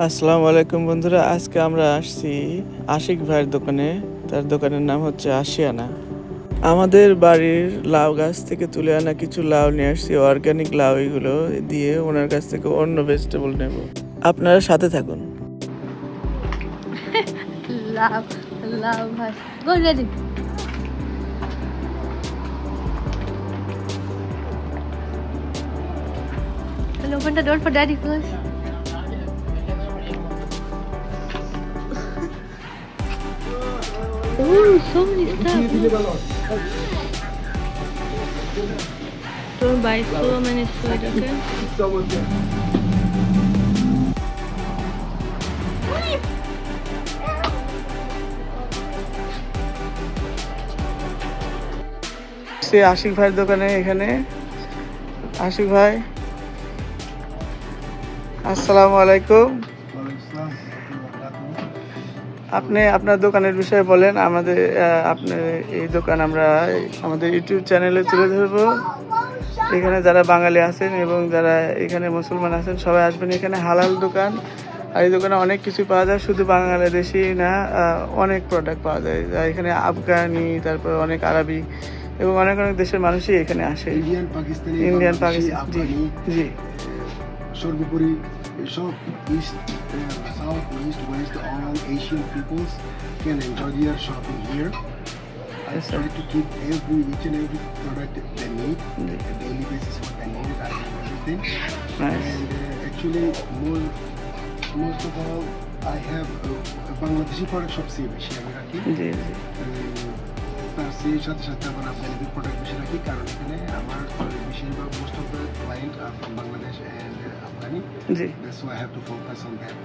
আসসালামু আলাইকুম বন্ধুরা, আজকে আমরা আসছি আশিক ভাইয়ের দোকানে। তার দোকানের নাম হচ্ছে আশিয়ানা। আমাদের বাড়ির লাউ গাছ থেকে তুলে আনা কিছু লাউ নিয়ে আসছি, অর্গানিক লাউ। এগুলো দিয়ে ওনার কাছ থেকে অন্য ভেজিটেবল নেব। আপনারা সাথে থাকুন। লাউ লাউ ভাই গো ready. Open the door for daddy please. Oh, so many stuff. Don't buy so many sweet, okay? সে আশিক ভাইয়ের দোকানে। এখানে আশিক ভাই, আসসালামু আলাইকুম। আপনি আপনার দোকানের বিষয়ে বলেন। আপনার এই দোকান আমরা আমাদের ইউটিউব চ্যানেলে তুলে ধরবো। এখানে যারা বাঙালি আছেন এবং যারা এখানে মুসলমান আছেন সবাই আসবেন। এখানে হালাল দোকান, আর এই দোকানে অনেক কিছু পাওয়া যায়। শুধু বাংলাদেশি না, অনেক প্রোডাক্ট পাওয়া যায়। এখানে আফগানি, তারপর অনেক আরবি এবং অনেক অনেক দেশের মানুষই এখানে আসে। ইন্ডিয়ান, পাকিস্তানি, জি সর্বোপরি সব east, south, east, West, all Asian peoples can enjoy their shopping here. I try to keep each and every product they need, a daily basis what they need, I have everything. Nice. And actually most of all I have Bangladeshi product shop see বেশি আমি রাখি। জি তার সেই সাথে সাথে আমার Afghani product বেশি রাখি, কারণ এখানে আমার বেশিরভাগ most of the client are from Bangladesh and Afghani. জি, so I have to focus on that.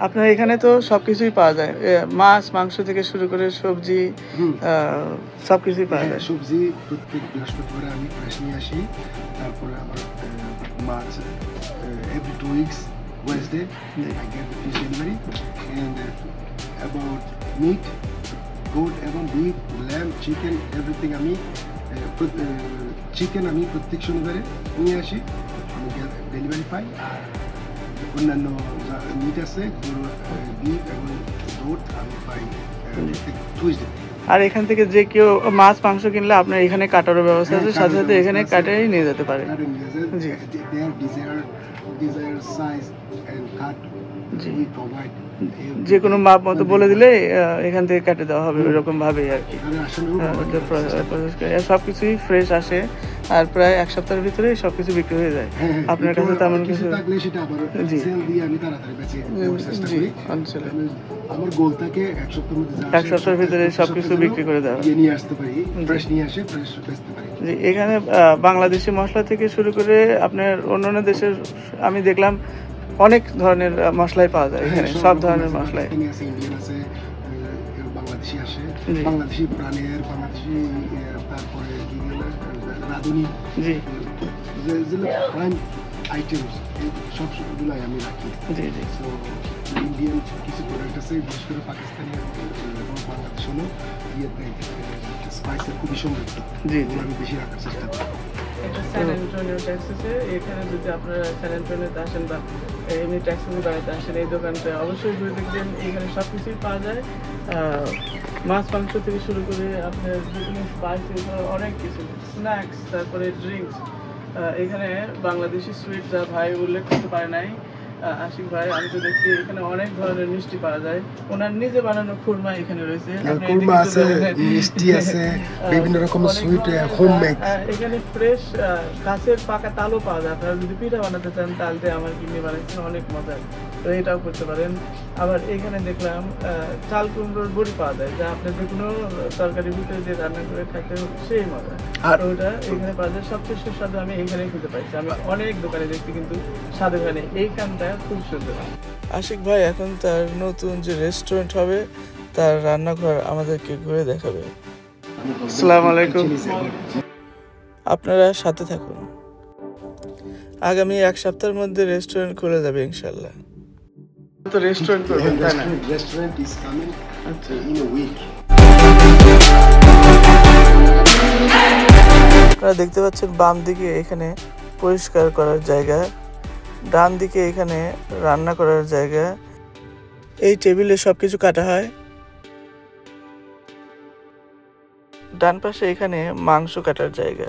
আপনার এখানে তো সবকিছুই পাওয়া যায়, মাছ মাংস থেকে শুরু করে সবজি, সবকিছুই পাওয়া যায়। সবজি প্রত্যেক বৃহস্পতিবার আমি ফ্রেশ নিয়ে আসি। তারপরে আমার মাছ every 2 weeks Wednesday I get the fish delivery, and about meat, goat এবং beef, lamb, chicken, everything আমি চিকেন আমি প্রত্যেক শনিবারে নিয়ে আসি, আমি ডেলিভারি পাই। আর অন্যান্য মিট আছে, বিফ এবং গোট আমি পাই টুইসডে। আর এখান থেকে যে কেউ মাছ মাংস কিনলে আপনার এখানে কাটারও ব্যবস্থা আছে, সাথে সাথে এখানে কাটাই নিয়ে যেতে পারে। জি, যে কোনো মাপ মতো বলে দিলে এখান থেকে কাটে দেওয়া হবে, ওইরকম ভাবেই আর কি। সবকিছুই ফ্রেশ আসে, আর প্রায় এক সপ্তাহের ভিতরে সবকিছু বিক্রি হয়ে যায়। আপনার কাছে তেমন কিছু জি অঞ্চলে আমার গোল থাকে এক সপ্তাহের ভিতরে সবকিছু বিক্রি করে দেওয়া, নিয়ে আসতে পারি, ফ্রেশ নিয়ে আসে ফ্রেশ বেচতে পারি। জি, এখানে বাংলাদেশি মশলা থেকে শুরু করে আপনার অন্যান্য দেশের আমি দেখলাম অনেক ধরনের মশলাই পাওয়া যায় এখানে, সব ধরনের মশলাই। ইন্ডিয়ান আছে, বাংলাদেশি আসে, বাংলাদেশি প্রাণের, বাংলাদেশি, তারপরে কি বলে রাঁধুনি, জি যেগুলো প্রাইম আইটেমস, এই সবগুলাই আমি রাখি। জি জি, তো ইন্ডিয়ান কিছু প্রোডাক্ট আছে, বিশেষ করে পাকিস্তানি এবং বাংলাদেশ হলো ইয়েতে স্পাইসের খুবই সমৃদ্ধ। জি, আমি বেশি রাখার চেষ্টা করি। স্যান অ্যান্টোনিও টেক্সাসে। এখানে যদি আপনারা স্যান অ্যান্টোনিওতে আসেন বা এমনি টেক্সাসে বেড়াতে আসেন, এই দোকানটা অবশ্যই ঘুরে দেখবেন। এখানে সব কিছুই পাওয়া যায়, মাছ মাংস থেকে শুরু করে আপনার বিভিন্ন স্পাইসেস, অনেক কিছু স্ন্যাক্স, তারপরে ড্রিঙ্কস। এখানে বাংলাদেশি সুইট যা ভাই উল্লেখ করতে পারে নাই আশিক ভাই, আমি তো দেখছি এখানে অনেক ধরনের মিষ্টি পাওয়া যায়। ওনার নিজে বানানো খুরমা এখানে রয়েছে, খুরমা আছে, মিষ্টি আছে, বিভিন্ন রকমের সুইট হোমমেড। এখানে ফ্রেশ গাছের পাকা তালও পাওয়া যায়। আপনারা যদি পিঠা বানাতে চান, তাল দিয়ে আমার কিনে বানাইছেন, অনেক মজার, তো এটাও করতে পারেন। আবার এখানে দেখলাম চাল কুমড়োর বড়ি পাওয়া যায়, যা আপনি যে কোনো তরকারির ভিতরে দিয়ে রান্না করে খাইতে সেই মজা। আর ওটা এখানে পাওয়া যায়। সবচেয়ে সুস্বাদু আমি এখানেই খুঁজে পাইছি। আমি অনেক দোকানে দেখছি, কিন্তু স্বাদ এখানে এইখানটা খুব সুন্দর। আশিক ভাই এখন তার নতুন যে রেস্টুরেন্ট হবে, তার রান্নাঘর আমাদেরকে ঘুরে দেখাবে। আসসালামু আলাইকুম, আপনারা সাথে থাকুন। আগামী এক সপ্তাহের মধ্যে রেস্টুরেন্ট খুলে যাবে ইনশাল্লাহ। তো রেস্টুরেন্ট করবেন তাই না? Restaurant is coming in a week. আপনারা দেখতে পাচ্ছেন বাম দিকে এখানে পরিষ্কার করার জায়গা, ডান দিকে এখানে রান্না করার জায়গা, এই টেবিলে সবকিছু কাটা হয়। ডান পাশে এখানে মাংস কাটার জায়গা।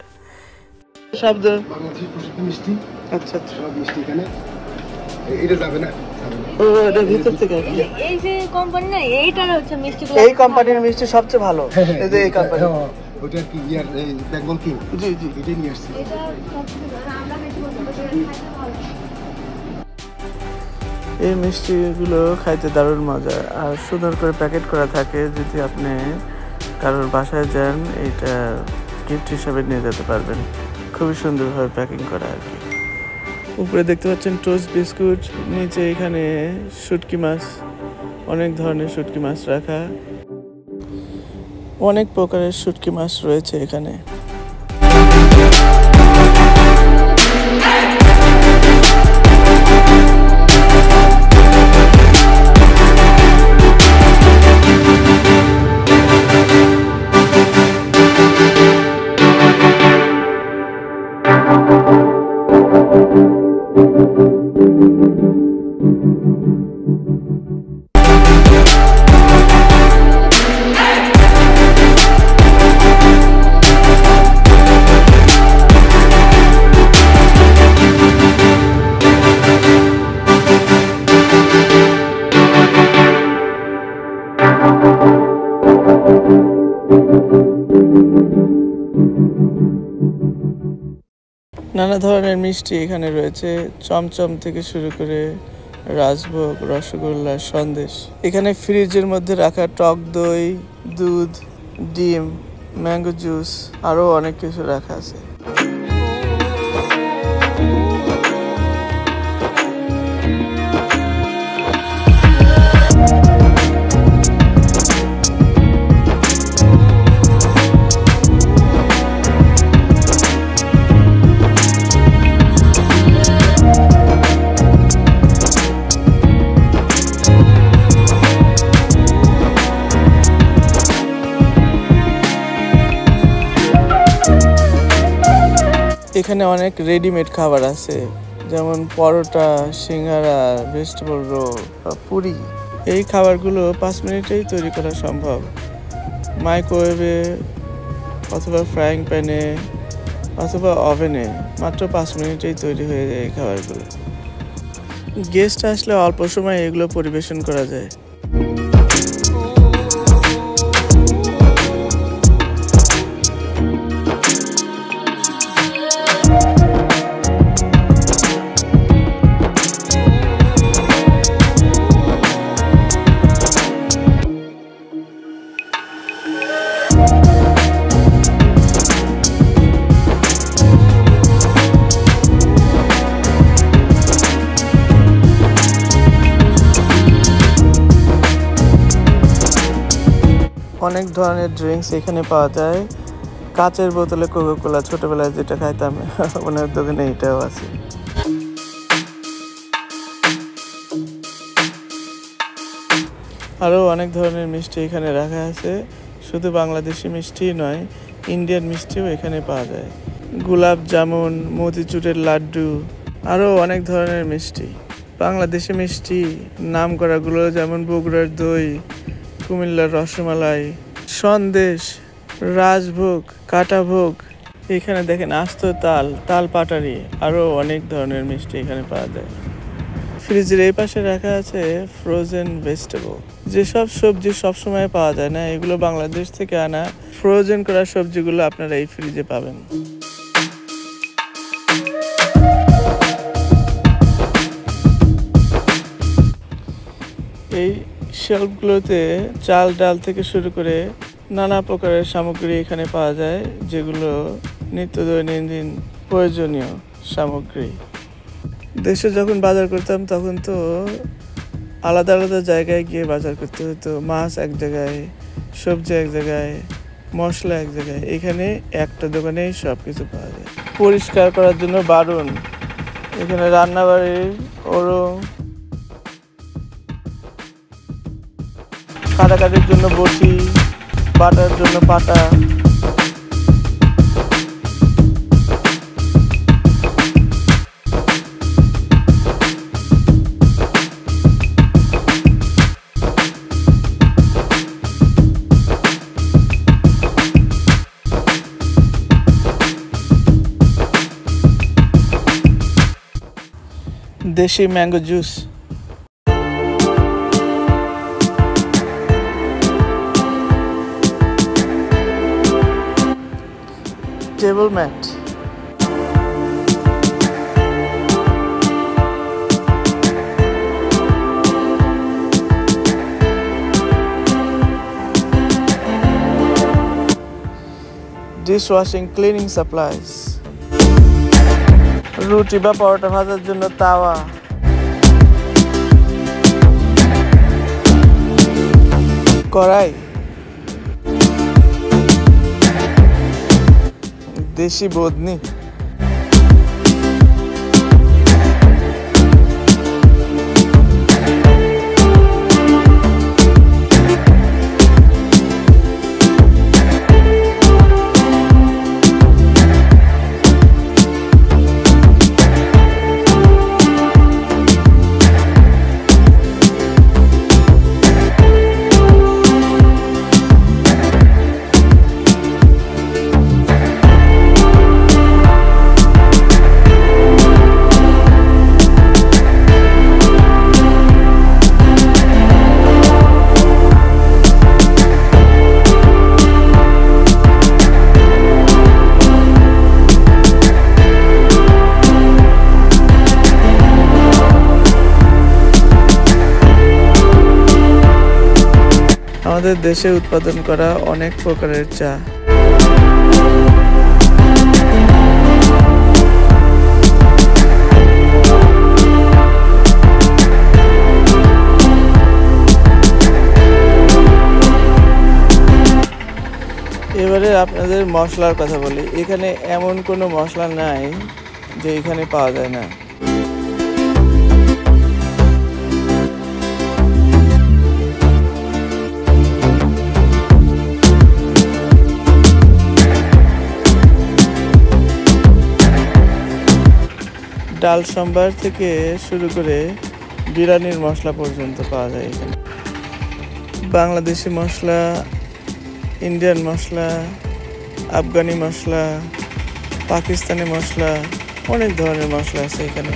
শব্দ বাংলাদেশের প্রসিদ্ধ মিষ্টি। আচ্ছা আচ্ছা, সব মিষ্টি এখানে। এটা যাবে না, ও এটা ভিতর থেকে আর কি। এই যে কোম্পানি না, এইটার হচ্ছে মিষ্টিগুলো, এই কোম্পানির মিষ্টি সবচেয়ে ভালো। এই যে এই কোম্পানি, ওটা কি ইয়ার বেঙ্গল কিং। জি জি, এটা নিয়ে আসছি। এটা সবচেয়ে ভালো, আমরা বেশি পছন্দ করি, খাইতে ভালো। এই মিষ্টিগুলো খাইতে দারুণ মজা, আর সুন্দর করে প্যাকেট করা থাকে। যদি আপনি কারোর বাসায় যান, এটা গিফট হিসাবে নিয়ে যেতে পারবেন। খুবই সুন্দরভাবে প্যাকিং করা আর কি। উপরে দেখতে পাচ্ছেন টোস্ট বিস্কুট, নিচে এখানে শুটকি মাছ, অনেক ধরনের শুটকি মাছ রাখা, অনেক প্রকারের শুটকি মাছ রয়েছে এখানে। নানা ধরনের মিষ্টি এখানে রয়েছে, চমচম থেকে শুরু করে রাজভোগ, রসগোল্লা, সন্দেশ। এখানে ফ্রিজের মধ্যে রাখা টক দই, দুধ, ডিম, ম্যাঙ্গো জুস, আরও অনেক কিছু রাখা আছে। এখানে অনেক রেডিমেড খাবার আছে, যেমন পরোটা, সিঙ্গারা, ভেজিটেবল রোল, পুরি। এই খাবারগুলো 5 মিনিটেই তৈরি করা সম্ভব। মাইক্রোওয়েভে অথবা ফ্রাইং প্যানে অথবা ওভেনে মাত্র 5 মিনিটেই তৈরি হয়ে যায় এই খাবারগুলো। গেস্ট আসলে অল্প সময়ে এগুলো পরিবেশন করা যায়। অনেক ধরনের ড্রিঙ্কস এখানে পাওয়া যায়। কাচের বোতলে কোকা-কোলা, ছোটবেলায় যেটা খাইতাম ওনার দোকানে এটাও আছে। আরও অনেক ধরনের মিষ্টি এখানে রাখা আছে। শুধু বাংলাদেশি মিষ্টি নয়, ইন্ডিয়ান মিষ্টিও এখানে পাওয়া যায়। গোলাপ জামুন, মতিচুরের লাড্ডু, আরও অনেক ধরনের মিষ্টি। বাংলাদেশি মিষ্টি নাম করাগুলো যেমন বগুড়ার দই, কুমিল্লার রসমালাই, সন্দেশ, রাজভোগ, কাটাভোগ। এখানে দেখেন আস্ত তাল, তাল পাটারি, আরও অনেক ধরনের মিষ্টি এখানে পাওয়া যায়। ফ্রিজের এই পাশে রাখা আছে ফ্রোজেন ভেজিটেবল। যেসব সবজি সবসময় পাওয়া যায় না, এগুলো বাংলাদেশ থেকে আনা ফ্রোজেন করা সবজিগুলো আপনারা এই ফ্রিজে পাবেন। এই শেলফগুলোতে চাল, ডাল থেকে শুরু করে নানা প্রকারের সামগ্রী এখানে পাওয়া যায়, যেগুলো নিত্য দৈনন্দিন প্রয়োজনীয় সামগ্রী। দেশে যখন বাজার করতাম তখন তো আলাদা আলাদা জায়গায় গিয়ে বাজার করতে হতো। মাছ এক জায়গায়, সবজি এক জায়গায়, মশলা এক জায়গায়। এখানে একটা দোকানেই সব কিছু পাওয়া যায়। পরিষ্কার করার জন্য বারণ, এখানে রান্নাবাড়ির ওরং, কাটাকাটির জন্য বটি, বাটার জন্য পাটা। দেশি mango juice, table mat, dishwashing cleaning supplies, রুটি বা পরোটা ভাজার জন্য তাওয়া, কড়াই, দেশি বোদনি, আমাদের দেশে উৎপাদন করা অনেক প্রকারের চা। এবারে আপনাদের মশলার কথা বলি। এখানে এমন কোনো মশলা নাই যে এখানে পাওয়া যায় না। ডাল সম্বার থেকে শুরু করে বিরিয়ানির মশলা পর্যন্ত পাওয়া যায় এখানে। বাংলাদেশি মশলা, ইন্ডিয়ান মশলা, আফগানি মশলা, পাকিস্তানি মশলা, অনেক ধরনের মশলা আছে এখানে।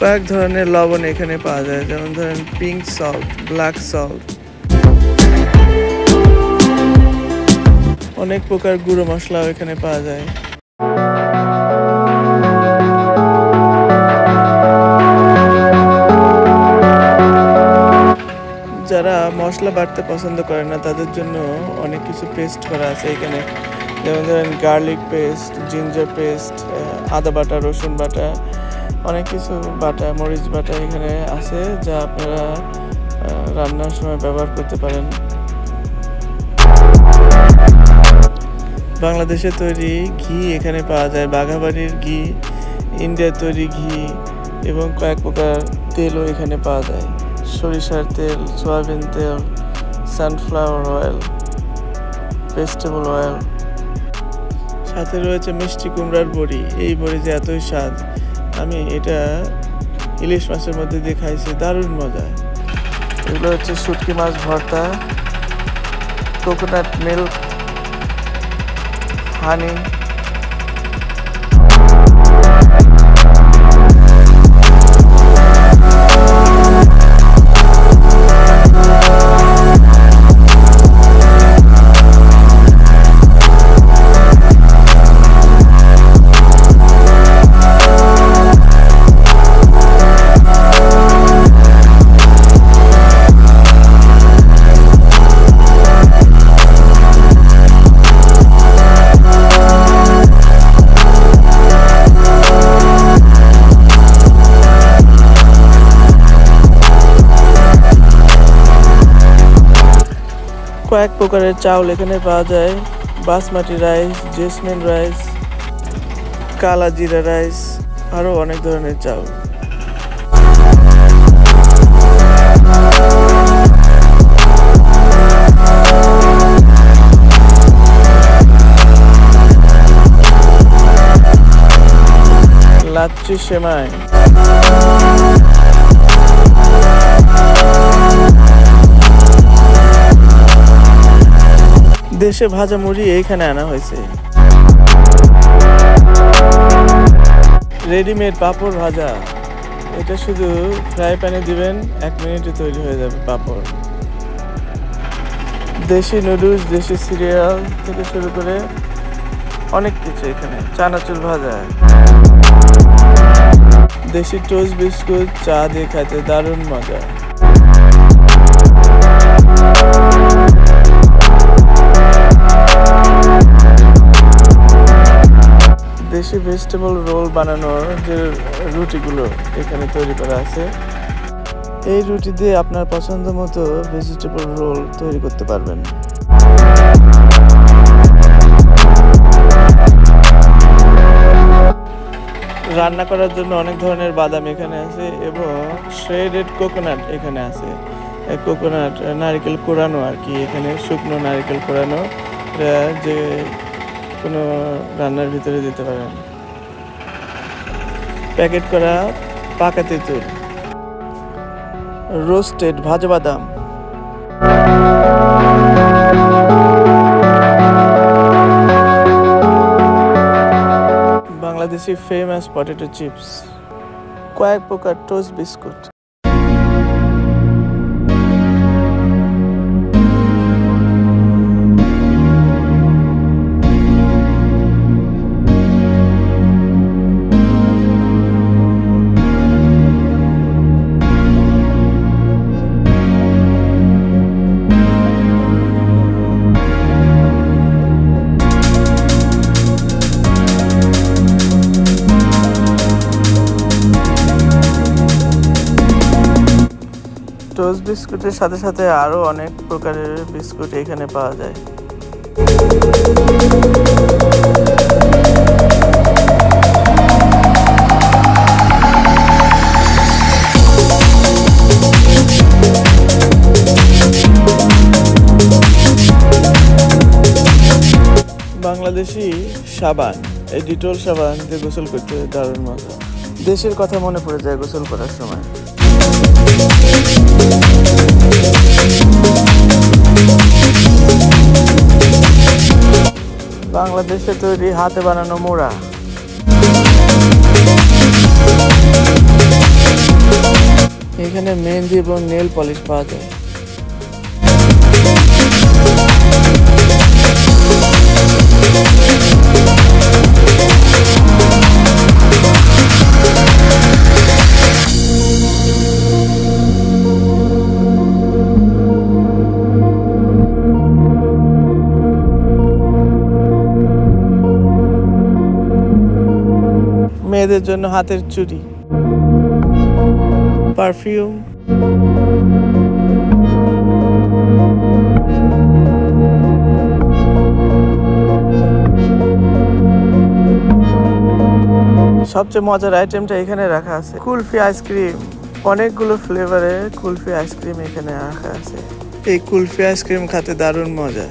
কয়েক ধরনের লবণ এখানে পাওয়া যায়, যেমন ধরেন পিঙ্ক সল্ট, ব্ল্যাক সল্ট, অনেক প্রকার গুঁড়ো মশলাও এখানে পাওয়া যায়। যারা মশলা বাটতে পছন্দ করে না তাদের জন্য অনেক কিছু পেস্ট করা আছে এখানে, যেমন ধরেন গার্লিক পেস্ট, জিঞ্জার পেস্ট, আদা বাটা, রসুন বাটা, অনেক কিছু বাটা, মরিচ বাটা এখানে আছে যা আপনারা রান্নার সময় ব্যবহার করতে পারেন। বাংলাদেশে তৈরি ঘি এখানে পাওয়া যায়, বাঘাবাড়ির ঘি, ইন্ডিয়ার তৈরি ঘি এবং কয়েক প্রকার তেলও এখানে পাওয়া যায়। সরিষার তেল, সয়াবিন তেল, সানফ্লাওয়ার অয়েল, ভেজিটেবল অয়েল। সাথে রয়েছে মিষ্টি কুমড়ার বড়ি। এই বড়ি যে এতই স্বাদ, আমি এটা ইলিশ মাছের মধ্যে দিয়ে খাইছি, দারুণ মজা। এগুলো হচ্ছে শুটকি মাছ ভর্তা, কোকোনাট মিল্ক, হানি। কয়েক প্রকারের চাউল এখানে পাওয়া যায়। বাসমতি রাইস, জেসমিন রাইস, কালা জিরা রাইস, আরও অনেক ধরনের চাউল। লাচ্ছি সেমাই, দেশে ভাজা মুড়ি এইখানে আনা হয়েছে। রেডিমেড পাঁপড় ভাজা, এটা শুধু ফ্রাই প্যানে দিবেন, 1 মিনিটে তৈরি হয়ে যাবে পাঁপড়। দেশি নুডলস, দেশি সিরিয়াল থেকে শুরু করে অনেক কিছু এখানে। চানাচুর ভাজা, দেশি টোস্ট বিস্কুট, চা দিয়ে খাইতে দারুণ মজা। দেশি ভেজিটেবল রোল বানানোর যে রুটিগুলো এখানে তৈরি করা আছে, এই রুটি দিয়ে আপনার পছন্দ মতো ভেজিটেবল রোল তৈরি করতে পারবেন। রান্না করার জন্য অনেক ধরনের বাদাম এখানে আছে এবং শ্রেডেড কোকোনাট এখানে আছে। কোকোনাট নারকেল কোরানো আর কি, এখানে শুকনো নারকেল কোরানো, যে কোনো রান্নার ভিতরে দিতে পারেন। প্যাকেট করা পাকা তেঁতুল, রোস্টেড ভাজা বাদাম, বাংলাদেশি ফেমাস পটেটো চিপস, কয়েক প্রকার টোস্ট বিস্কুট। টোস্ট বিস্কুটের সাথে সাথে আরও অনেক প্রকারের বিস্কুট এখানে পাওয়া যায়। বাংলাদেশি সাবান, এই ডিটল সাবান দিয়ে গোসল করতে দারুণ মজা। দেশের কথা মনে পড়ে যায় গোসল করার সময়। বাংলাদেশে তৈরি হাতে বানানো মোড়া, এখানে মেহেন্দি এবং নেল পলিশ পাওয়া যায়। মেয়েদের জন্য হাতের চুড়ি, পারফিউম, সবচেয়ে মজার আইটেমটা এখানে রাখা আছে কুলফি আইসক্রিম। অনেকগুলো ফ্লেভারে কুলফি আইসক্রিম এখানে রাখা আছে। এই কুলফি আইসক্রিম খেতে দারুণ মজা।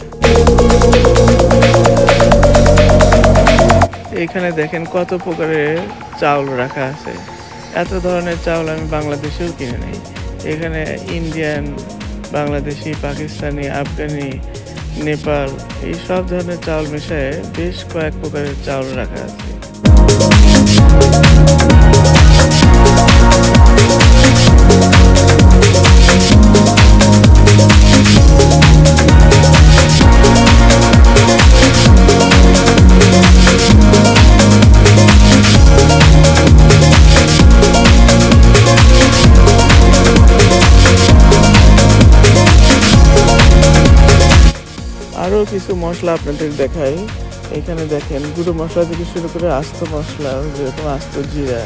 এখানে দেখেন কত প্রকারের চাউল রাখা আছে। এত ধরনের চাউল আমি বাংলাদেশেও কিনে নেই। এখানে ইন্ডিয়ান, বাংলাদেশি, পাকিস্তানি, আফগানি, নেপাল, এই সব ধরনের চাউল মিশিয়ে বেশ কয়েক প্রকারের চাউল রাখা আছে। আরও কিছু মশলা আপনাদের দেখাই। এখানে দেখেন গুঁড়ো মশলা থেকে শুরু করে আস্ত মশলা, যেরকম আস্ত জিরা,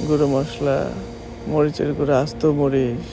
গুঁড়ো মশলা, মরিচের গুঁড়ো, আস্ত মরিচ,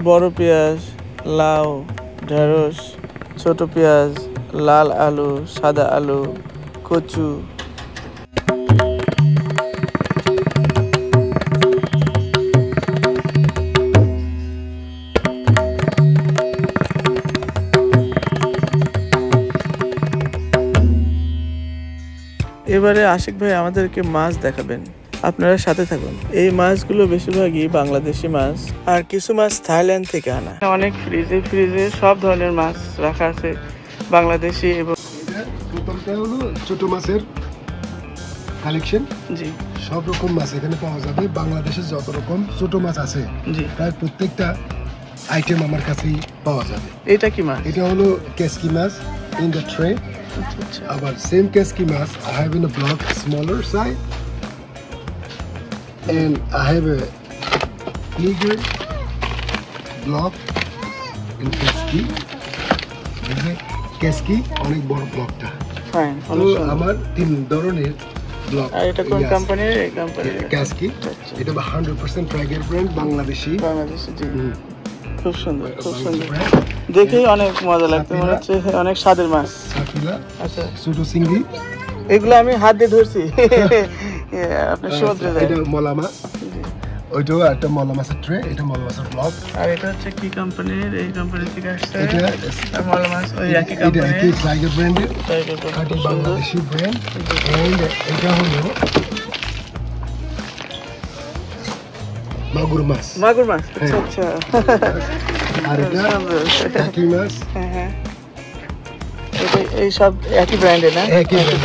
বড় পেঁয়াজ, লাউ, ঢেঁড়স, ছোট পেঁয়াজ, লাল আলু, সাদা আলু, কচু। এবারে আশিক ভাই আমাদেরকে মাছ দেখাবেন, আপনারা সাথে থাকুন। এই মাছগুলো বেশিরভাগই বাংলাদেশি মাছ, আর কিছু মাছ থাইল্যান্ড থেকে আনা। অনেক ফ্রিজে সব ধরনের মাছ রাখা আছে, বাংলাদেশি এবং প্রথমটা হলো ছোট মাছের কালেকশন। জি, সব রকম মাছ এখানে পাওয়া যাবে। বাংলাদেশের যত রকম ছোট মাছ আছে জি, প্রায় প্রত্যেকটা আইটেম আমার কাছেই পাওয়া যাবে। এটা কি মাছ? এটা হলো কেসকি মাছ ইন দ্য ট্রে। আচ্ছা, আবার সেম কেসকি মাছ I have in a block smaller side and I have a bigger block in কেসকি। কেসকি অনেক বড় ব্লকটা। ফাইন, তো অনেক সুন্দর। আমার 3 ধরনের ব্লক। আর এটা কোন কোম্পানির? এই কোম্পানির কেসকি। এটা 100% টাইগার ব্র্যান্ড, বাংলাদেশি। বাংলাদেশি। জি, খুব সুন্দর, খুব বাংলাদেশি সুন্দর। brand। দেখেই অনেক মজা লাগছে, মনে হচ্ছে অনেক স্বাদের মাছ। সাকিলা, আচ্ছা, ছোট চিংড়ি। এগুলো আমি হাত দিয়ে ধরছি। আপনার সমুদ্রে যায়। এটা মলা মাছ। ওইটাও একটা মলা মাছের ট্রে। এটা মলা মাছের ব্লক। আর এটা হচ্ছে কি কোম্পানির? এই কোম্পানি থেকে আসছে। এটা আর মলা মাছ ওই একই এটা কোম্পানির। একই টাইগার ব্র্যান্ডের, টাইগার ব্র্যান্ড, খাঁটি খুব সুন্দর। বাংলাদেশি ব্র্যান্ড। এন্ড এটা হলো মাগুর মাছ। মাগুর মাছ। আচ্ছা, হ্যাঁ। আচ্ছা। আর এটা সুন্দর। টাকি মাছ। হ্যাঁ, হ্যাঁ। এই সব একই ব্র্যান্ডে না? একই brand,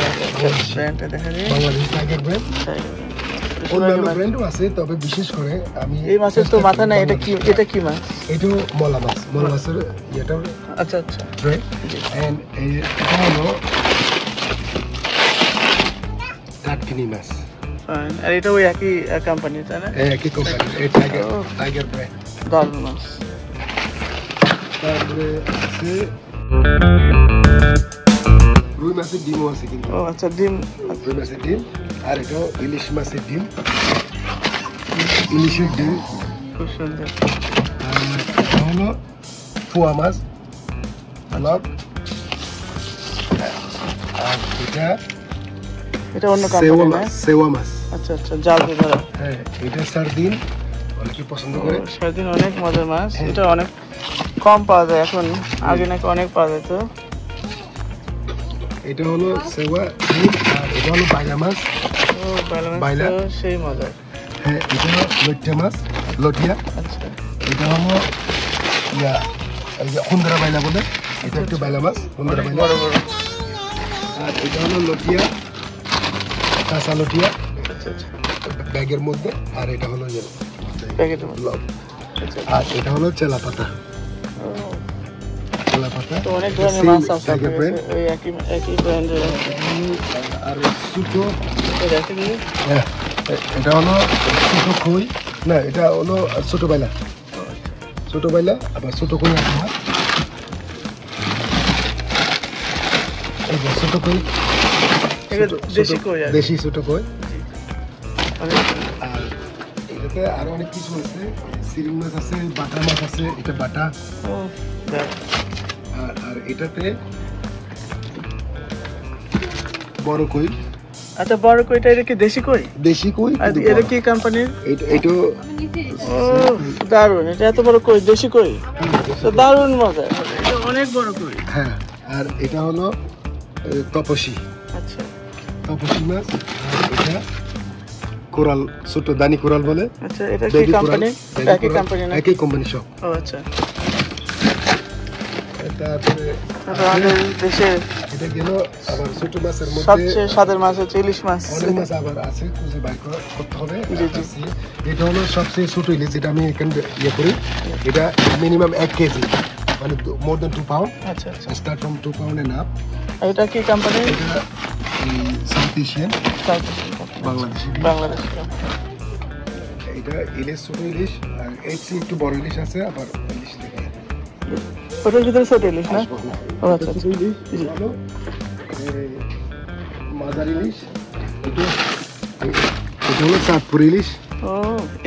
ব্র্যান্ডে দেখা যায়। Bangladeshi tiger brand. Tiger brand. অন্যান্য ব্র্যান্ডও আছে, তবে বিশেষ করে আমি এই মাছের তো মাথা নাই, এটা কি? এটা কি মাছ? এটাও মলা মাছ। মলা মাছের এটা আচ্ছা, আচ্ছা। ট্রে। এন্ড এটা হলো কাটকিনি মাছ। ফাইন। আর এটা ওই একই কোম্পানির, তাই না? একই কোম্পানি, এই টাইগার ব্র্যান্ড। দারুণ মাছ। তারপরে আছে রুই মাছের ডিমও আছে কিন্তু। ও আচ্ছা, ডিম। রুই মাছের ডিম। আর এটাও ইলিশ মাছের ডিম, ইলিশের ডিম। খুব সুন্দর। আর এটা হলো পোয়া মাছ ব্লক। আর এটা অন্য সেওয়া কোম্পানি না? মাছ, সেওয়া মাছ। আচ্ছা, আচ্ছা, জাল দিয়ে ধরা। হ্যাঁ, এটা সার্দিন অনেকে পছন্দ করে। সারাদিন অনেক মজার মাছ। হ্যাঁ। এটা অনেক কম পাওয়া যায় এখন, আগে নাকি অনেক পাওয়া যেত। এটা হলো সেওয়া ডিম। আর এটা হলো বাইলা মাছ। ও, বাইলা মাছ বাইলা। তো সেই মজার। হ্যাঁ, এটা হলো লইট্টা মাছ, লটিয়া। আচ্ছা, এটা হলো ইয়া, এই যে হুন্দারা বাইলা বলে, এটা একটু বাইলা মাছ, হুন্দারা বাইলা। বড় বড়। আর এটা হলো লটিয়া, কাঁচা লটিয়া আচ্ছা, আচ্ছা, ব্যাগের মধ্যে। আর এটা হলো ইয়ে, প্যাকেটের মধ্যে। লব। আচ্ছা, আর এটা হলো চেলা পাতা। ও, চেলা পাতা তো অনেক ধরনের মাছ আছে আপনার কাছে, ওই একই ব্র্যান্ডের। আর সুতো। এটা কি? হ্যাঁ, এটা হলো ছোটো কই। না, এটা হলো ছোটো বাইলা। ছোটো বাইলা, আবার ছোটো কই আছে আমার। এই যে ছোটো কই, এটা দেশি কই আর কি। দেশি ছোটো কই। অনেক। আর এটাতে আরো অনেক কিছু আছে, সিরিং মাছ আছে, বাটা মাছ আছে। এটা বাটা। ও, দেখ। আর এটাতে বড় কই। আচ্ছা, বড় কইটা এটা কি দেশি কই? দেশি কই। আর কিন্তু এটা বড়। কি কোম্পানির? এটা ও, দারুণ। এটা এত বড় কই, দেশি কই, তো দারুণ মজা। এটা অনেক বড় কই। হ্যাঁ। আর এটা হলো তপসী। আচ্ছা, তপসী মাছ। আর এটা কোরাল, ছোট দানি কোরাল বলে। আচ্ছা। এটা কি বেবি কোরাল, কোম্পানি? বেবি একই কোরাল, কোম্পানি না? একই কোম্পানি সব। ও আচ্ছা। তারপরে তারপর আমাদের দেশের এটা গেল আবার ছোট মাছের মধ্যে। সবচেয়ে স্বাদের মাছ হচ্ছে ইলিশ মাছ। অনেক মাছ আবার আছে, খুঁজে বাইর করতে হবে। জি, জি। এটা হলো সবচেয়ে ছোট ইলিশ, যেটা আমি এখানে ইয়ে করি। এটা মিনিমাম 1 কেজি, মানে মোর দেন 2 পাউন্ড। আচ্ছা, আচ্ছা। Start from 2 pound and up. আর এটা কি কোম্পানি? এটা South Asian, Bangladeshi dish. Bangladesh. এটা ইলিশ, ছোট ইলিশ। আর এর চেয়ে একটু বড় ইলিশ আছে, আবার ইলিশ থেকে ওটার ভিতরে ছোট ইলিশ না? আসবো না। ও আচ্ছা, ছোট ইলিশ হলো মাদার ইলিশ। এটা হলো চাঁদপুর ইলিশ। ও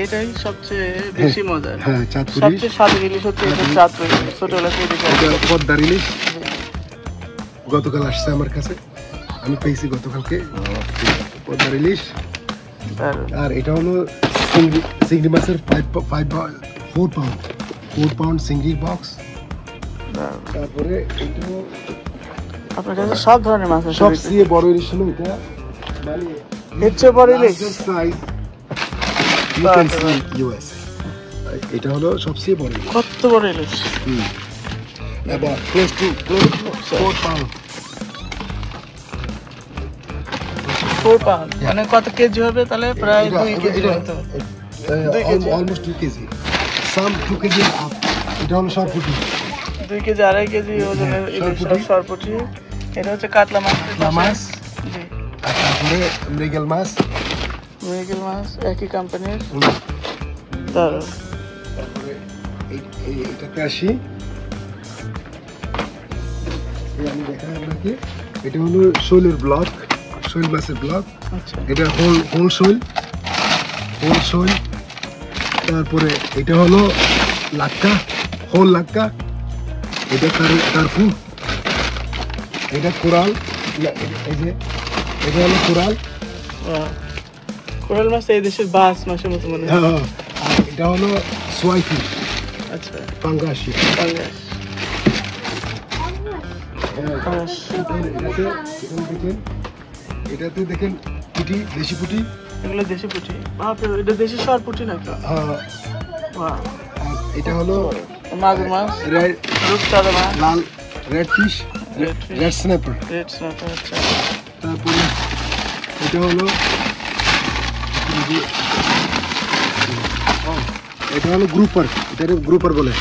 এটাই সবচেয়ে বেশি মজার। হ্যাঁ, চাঁদপুর ইলিশ। সবচেয়ে স্বাদের ইলিশ হচ্ছে এটা, চাঁদপুর ইলিশ। ছোটবেলাতে দেখে এটা পদ্মার ইলিশ। গতকাল আসছে আমার কাছে, আমি পেয়েছি গতকালকে পদ্মার ইলিশ। আর এটা হলো চিংড়ি মাছের 4 পাউন্ড চিংড়ির বক্স। তারপরে এটা আপনার কাছে সব ধরনের মাছ আছে। সবচেয়ে বড় ইলিশ হলো এটা, মানে এর চেয়ে বড় ইলিশ সাইজ ইউএসএ। এটা হলো সবচেয়ে বড় ইলিশ। কত বড় ইলিশ? এবার ক্লোজ টু 4 পাউন্ড। 4 পাউন্ড মানে কত কেজি হবে তাহলে? প্রায় 2 কেজি মতো। 2 কেজি, অলমোস্ট 2 কেজি, সাম 2 কেজি। এটা হলো সরপুটি, 2 কেজি 2.5 কেজি ওজনের ইলিশ সরপুটি। এটা হচ্ছে কাতলা মাছ। জি। আর তারপরে মৃগেল মাছ। মৃগেল মাছ একই কোম্পানির। দারুণ। তারপরে এটাতে আসি, আমি দেখাই আপনাকে। এটা হলো শৈলের ব্লক, শৈল মাছের ব্লক। আচ্ছা, এটা হোল শৈল। তারপরে এটা হলো লাক্কা, হোল লাক্কা। এটা কার্পু। এটা কোরাল, এই যে এটা হলো কোরাল। কোরাল মাছ এই দেশের বাস মাছের মতো মনে হয়। হ্যাঁ, আর এটা হলো সোয়াই ফিশ। আচ্ছা, পাঙ্গাস। পাঙ্গাস। এটাতে দেখেন পুঁটি, দেশি পুঁটি। এগুলো দেশি পুঁটি। বাপরে, এটা দেশি সর পুঁটি নাকি? হ্যাঁ। বাহ। আর এটা হলো মাগুর মাছ, রূপচাঁদা মাছ, লাল রেড ফিশ, রেড স্ন্যাপার। আচ্ছা। তারপরে এটা হলো এটা হলো গ্রুপার। এটা গ্রুপার বলে।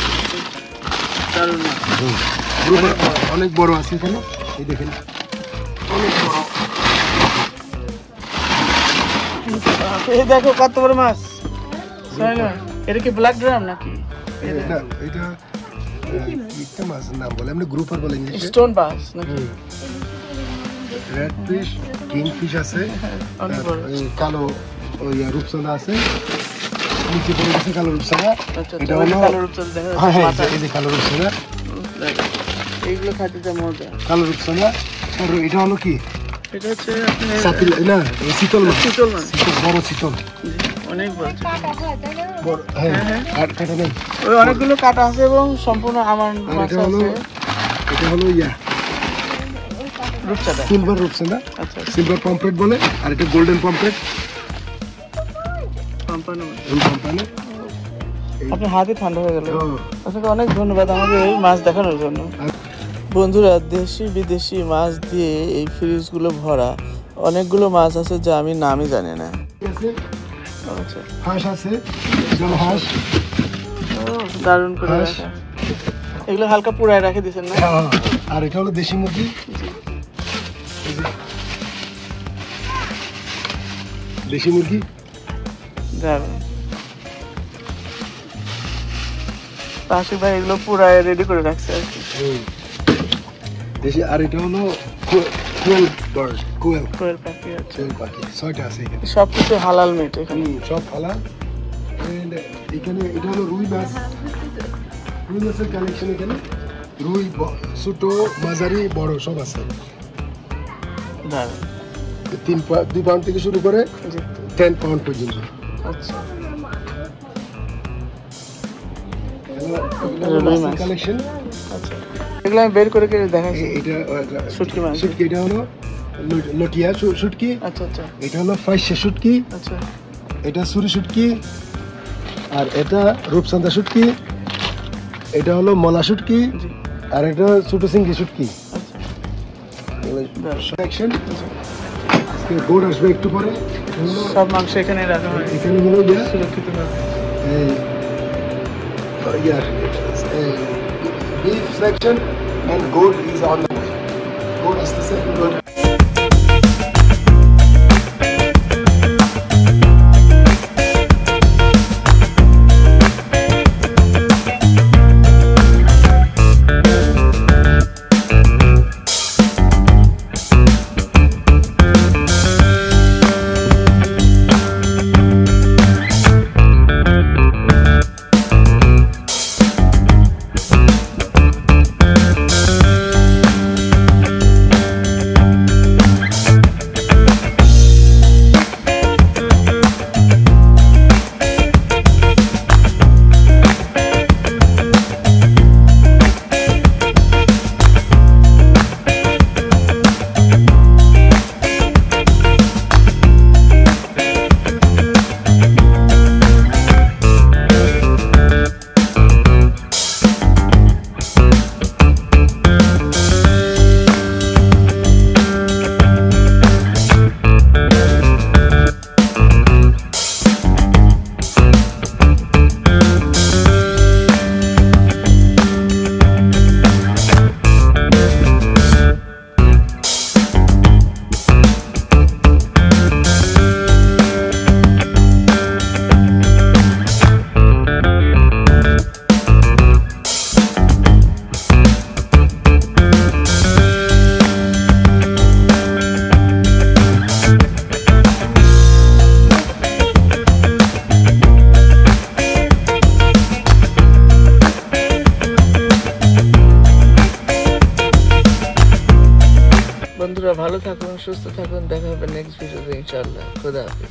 দারুণ মাছ। গ্রুপার অনেক বড় আছে এখানে, এই দেখেন অনেক বড়। এই দেখো কত বড় মাছ। এটা কি ব্ল্যাক ড্রাম নাকি? এটা একটা মাছের নাম বলে, এমনি গ্রুপার বলে ইংলিশে। স্টোন বাস নাকি? রেড ফিশ, কিং ফিশ আছে, অনেক বড়। কালো ওই রূপচাঁদা আছে, নিচে পড়ে গেছে কালো রূপচাঁদা। আচ্ছা, এটা হলো কালো রূপচাঁদা দেখা হ্যাঁ, যাচ্ছে। এই যে কালো রূপচাঁদা, এইগুলো খাইতে যা মজা। কালো রূপচাঁদা। আর এটা হলো কি? এটা হচ্ছে আপনার সাতিল না, চিতল মাছ। চিতল মাছ। বড় চিতল, অনেক বড় চিতল। বড়। হ্যাঁ, কাটা নেই। ওই অনেকগুলো কাটা আছে এবং সম্পূর্ণ আমার আর মাছ এটা হলো আছে। রূপচাঁদা, সিলভার রূপচাঁদা। আচ্ছা, সিলভার পম্পলেট বলে, আর এটা গোল্ডেন পম্পলেট। পাম্পানো মাছ। পম্পানো। আপনার হাতই ঠান্ডা হয়ে গেল। আপনাকে অনেক ধন্যবাদ আমাদের এই মাছ দেখানোর জন্য। বন্ধুরা, দেশি বিদেশি মাছ দিয়ে এই ফ্রিজগুলো ভরা অনেকগুলো মাছ আছে যা আমি নামই জানি না। আচ্ছা, হাঁস আছে, জল হাঁস। দারুণ করে হাঁস। রাখা। এগুলো হালকা পুড়ায় রেখে দিয়েছেন না? হ্যাঁ, আর এটা হলো দেশি মুরগি। এই যে দেশি মুরগি। দারুণ। আশিক ভাই এগুলো পুরায় রেডি করে রাখছে আর কি। দেশি। আর এটা হলো কোয়েল বার্ড, কোয়েল কোয়েল পাখি আছে। পাখি। 6টা আছে এখানে, সবকিছু হালাল মিট এখানে। সব হালাল। এন্ড এখানে এটা হলো রুই মাছ, রুই মাছের কালেকশন এখানে। রুই ছোট, মাঝারি, বড় সব আছে। দারুণ। 2 পাউন্ড থেকে শুরু করে জি। 10 পাউন্ড পর্যন্ত। আচ্ছা, রুই মাছ কালেকশন। আচ্ছা, এগুলো আমি বের করে দেখাচ্ছি। এটা শুটকি মাছ। শুটকি। এটা হলো লটিয়া শুটকি। আচ্ছা আচ্ছা এটা হলো ফাইসা শুটকি। আচ্ছা। এটা সুরি শুটকি। আর এটা রূপচাঁদা শুটকি। এটা হলো মলা শুটকি। জি। আর এটা ছোট সিঙ্গি শুটকি। আচ্ছা, সেকশন। আজকে বোর্ড আসবে একটু পরে। সব মাংস এখানে রাখা হয় এখানে হলো সুরক্ষিত ভাবে। beef section and goat is on the way. Goat is the second goat. বন্ধুরা ভালো থাকুন, সুস্থ থাকুন, দেখা হবে নেক্সট ভিডিওতে ইনশাআল্লাহ। খোদা হাফেজ।